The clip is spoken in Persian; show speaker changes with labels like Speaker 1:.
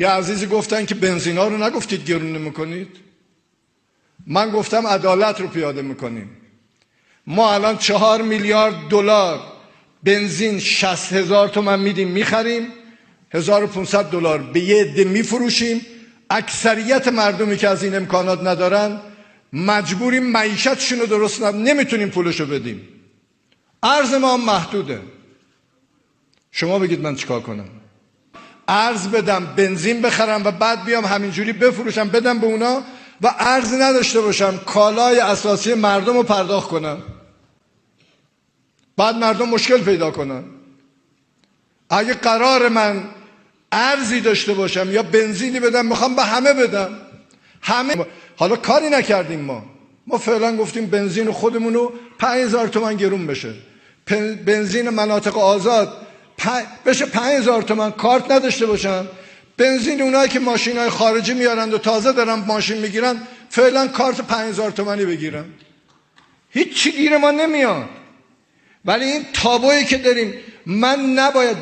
Speaker 1: یه عزیزی گفتن که بنزینا رو نگفتید گرون میکنید. من گفتم عدالت رو پیاده میکنیم. ما الان 4 میلیارد دلار بنزین 60,000 تومان میدیم میخریم، 1500 دلار به یه عده میفروشیم. اکثریت مردمی که از این امکانات ندارن مجبوریم معیشتشون رو درست نمیتونیم پولشو بدیم. ارز ما محدوده. شما بگید من چیکار کنم؟ ارز بدم بنزین بخرم و بعد بیام همینجوری بفروشم بدم به اونا و ارز نداشته باشم کالای اساسی مردم رو پرداخت کنم، بعد مردم مشکل پیدا کنن؟ اگه قرار من ارزی داشته باشم یا بنزینی بدم میخوام به همه بدم. همه حالا کاری نکردیم. ما فعلا گفتیم بنزین خودمونو 5000 تومان گرون بشه، بنزین مناطق آزاد بشه 5000 تومان، کارت نداشته باشن. بنزین اونایی که ماشینای خارجی میارن و تازه دارن ماشین میگیرن فعلا کارت 5000 تومانی بگیرن. هیچ چی گیر ما نمیاد. ولی این تابویی که داریم، من نباید